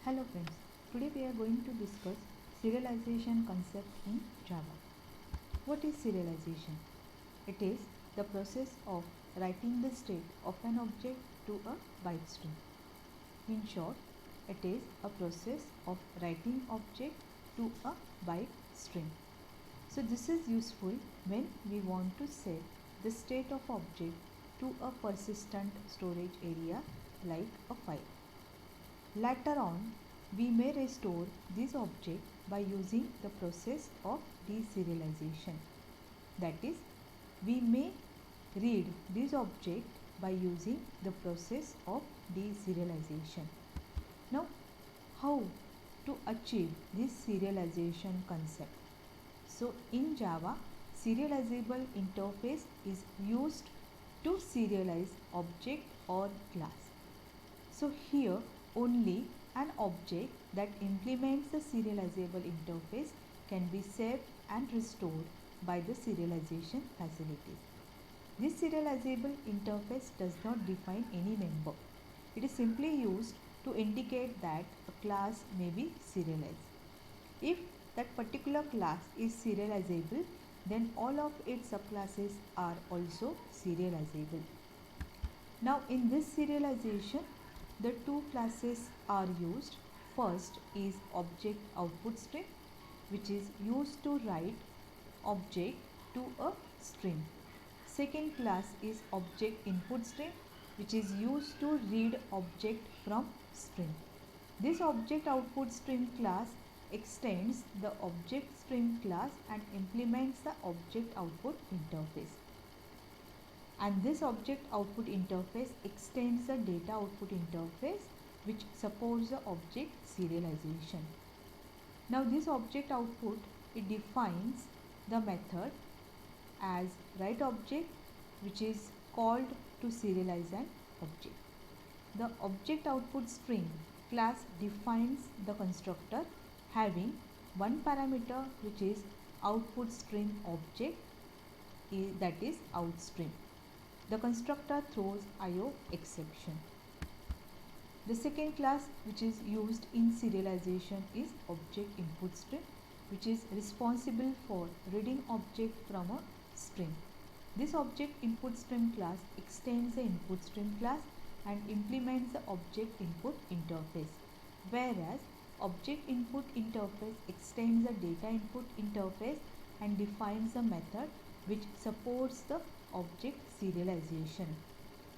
Hello friends, today we are going to discuss serialization concept in Java. What is serialization? It is the process of writing the state of an object to a byte string. In short, it is a process of writing object to a byte string. So this is useful when we want to set the state of object to a persistent storage area like a file. Later on, we may restore this object by using the process of deserialization. That is, we may read this object by using the process of deserialization. Now, how to achieve this serialization concept? So, in Java, serializable interface is used to serialize object or class. So here only an object that implements the serializable interface can be saved and restored by the serialization facilities. This serializable interface does not define any member. It is simply used to indicate that a class may be serialized. If that particular class is serializable, then all of its subclasses are also serializable. Now in this serialization, the two classes are used. First is object output string, which is used to write object to a string. Second class is object input string, which is used to read object from string. This object output string class extends the object string class and implements the object output interface. And this object output interface extends the data output interface, which supports the object serialization. Now this object output, it defines the method as write object, which is called to serialize an object. The object output string class defines the constructor having one parameter, which is output string object, that is outstring. The constructor throws IO exception. The second class which is used in serialization is object input string, which is responsible for reading object from a string. This object input string class extends the input string class and implements the object input interface, whereas object input interface extends the data input interface and defines a method which supports the object serialization.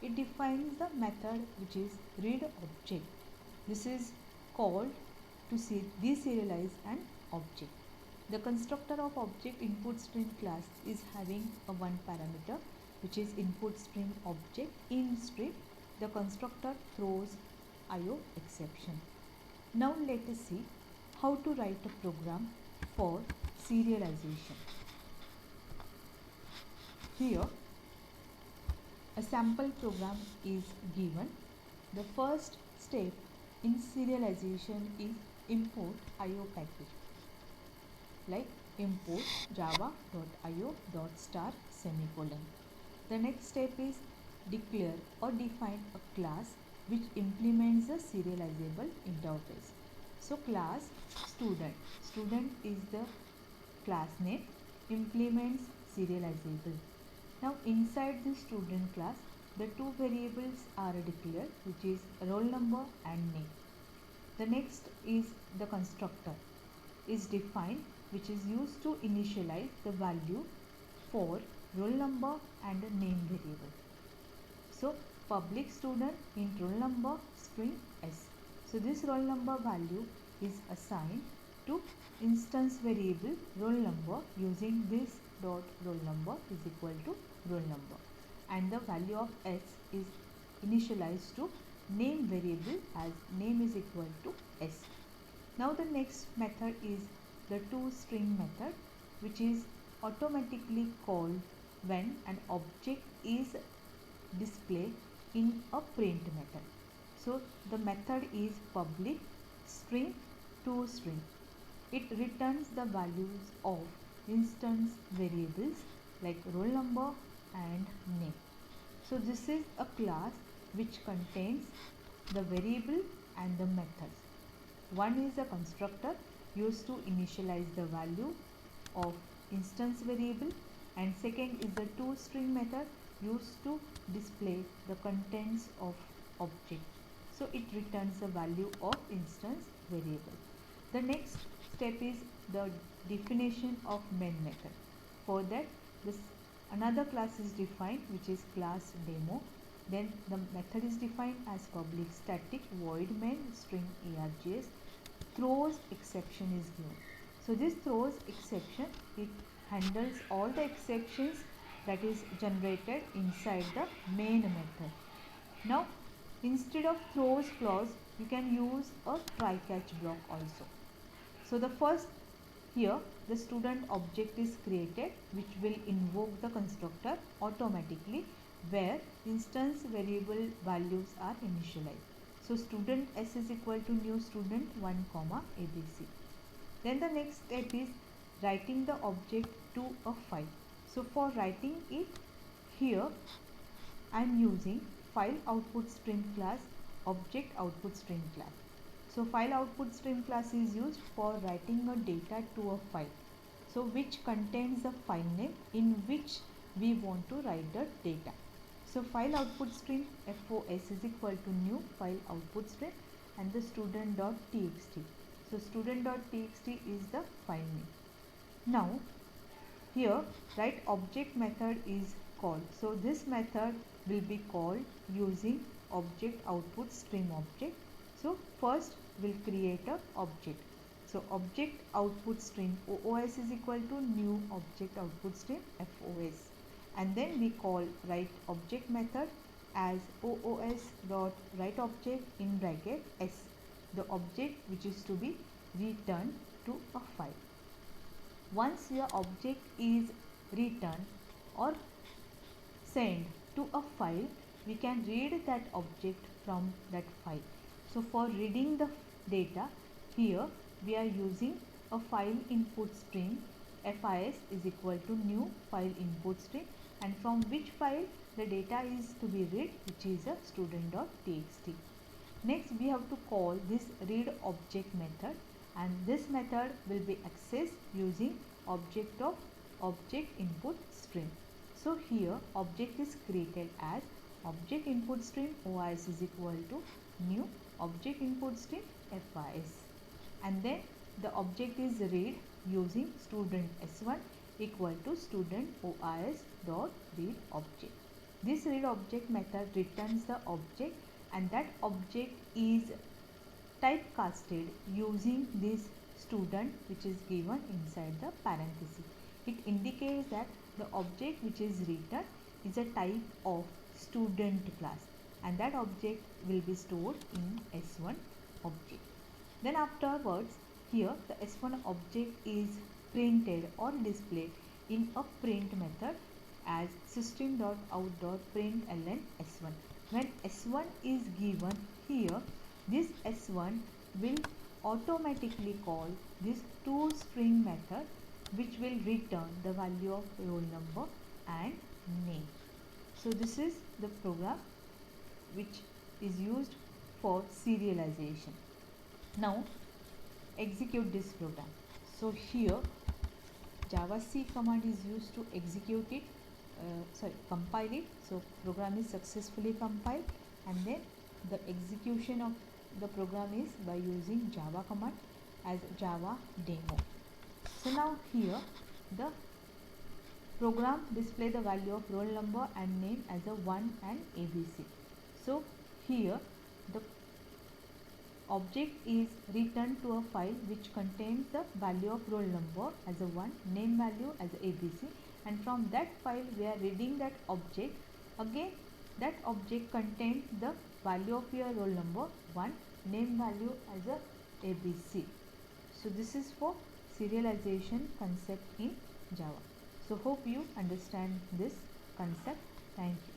It defines the method which is read object. This is called to deserialize an object. The constructor of object input string class is having a one parameter, which is input string object in string. The constructor throws IO exception. Now let us see how to write a program for serialization. Here a sample program is given. The first step in serialization is import IO package, like import java.io.star semicolon. The next step is declare or define a class which implements the serializable interface. So class student is the class name, implements serializable. Now inside the student class, the two variables are declared, which is roll number and name. The next is the constructor is defined, which is used to initialize the value for roll number and name variable. So public student int roll number string s. So this roll number value is assigned to instance variable roll number using this dot roll number is equal to roll number, and the value of s is initialized to name variable as name is equal to s. Now the next method is the toString method, which is automatically called when an object is displayed in a print method. So the method is public string toString. It returns the values of instance variables like roll number and name. So this is a class which contains the variable and the methods. One is a constructor used to initialize the value of instance variable, and second is the toString method used to display the contents of object. So it returns the value of instance variable. The next step is the definition of main method. For that, another class is defined, which is class demo. Then the method is defined as public static void main string args. Throws exception is given. So this throws exception, it handles all the exceptions that is generated inside the main method. Now instead of throws clause, you can use a try catch block also. So the first, here the student object is created, which will invoke the constructor automatically, where instance variable values are initialized. So student s is equal to new student 1 comma abc. Then the next step is writing the object to a file. So for writing it, here I am using file output stream class, object output stream class. So file output stream class is used for writing a data to a file, so which contains the file name in which we want to write the data. So file output stream FOS is equal to new file output stream and the student.txt. So student.txt is the file name. Now here write object method is called. So this method will be called using object output stream object. So first we'll create a object. So object output stream OOS is equal to new object output stream FOS, and then we call write object method as OOS dot write object in bracket s, the object which is to be returned to a file. Once your object is returned or sent to a file, we can read that object from that file. So for reading the data, here we are using a file input stream FIS is equal to new file input stream, and from which file the data is to be read, which is a student.txt. Next we have to call this read object method, and this method will be accessed using object of object input stream. So here object is created as object input stream OIS is equal to new object input stream FIS, and then the object is read using student s1 equal to student OIS dot read object. This read object method returns the object, and that object is typecasted using this student which is given inside the parenthesis. It indicates that the object which is returned is a type of student class, and that object will be stored in s1 object. Then afterwards, here the s1 object is printed or displayed in a print method as system.out.println s1. When s1 is given here, this s1 will automatically call this toString method, which will return the value of roll number and name. So this is the program which is used for serialization. Now execute this program. So here javac command is used to execute it, compile it. So program is successfully compiled, and then the execution of the program is by using java command as java demo. So now here the program display the value of roll number and name as a 1 and ABC. So here the object is returned to a file which contains the value of roll number as a 1, name value as a ABC, and from that file we are reading that object. Again that object contains the value of your roll number 1, name value as a ABC. So this is for serialization concept in Java. So hope you understand this concept. Thank you.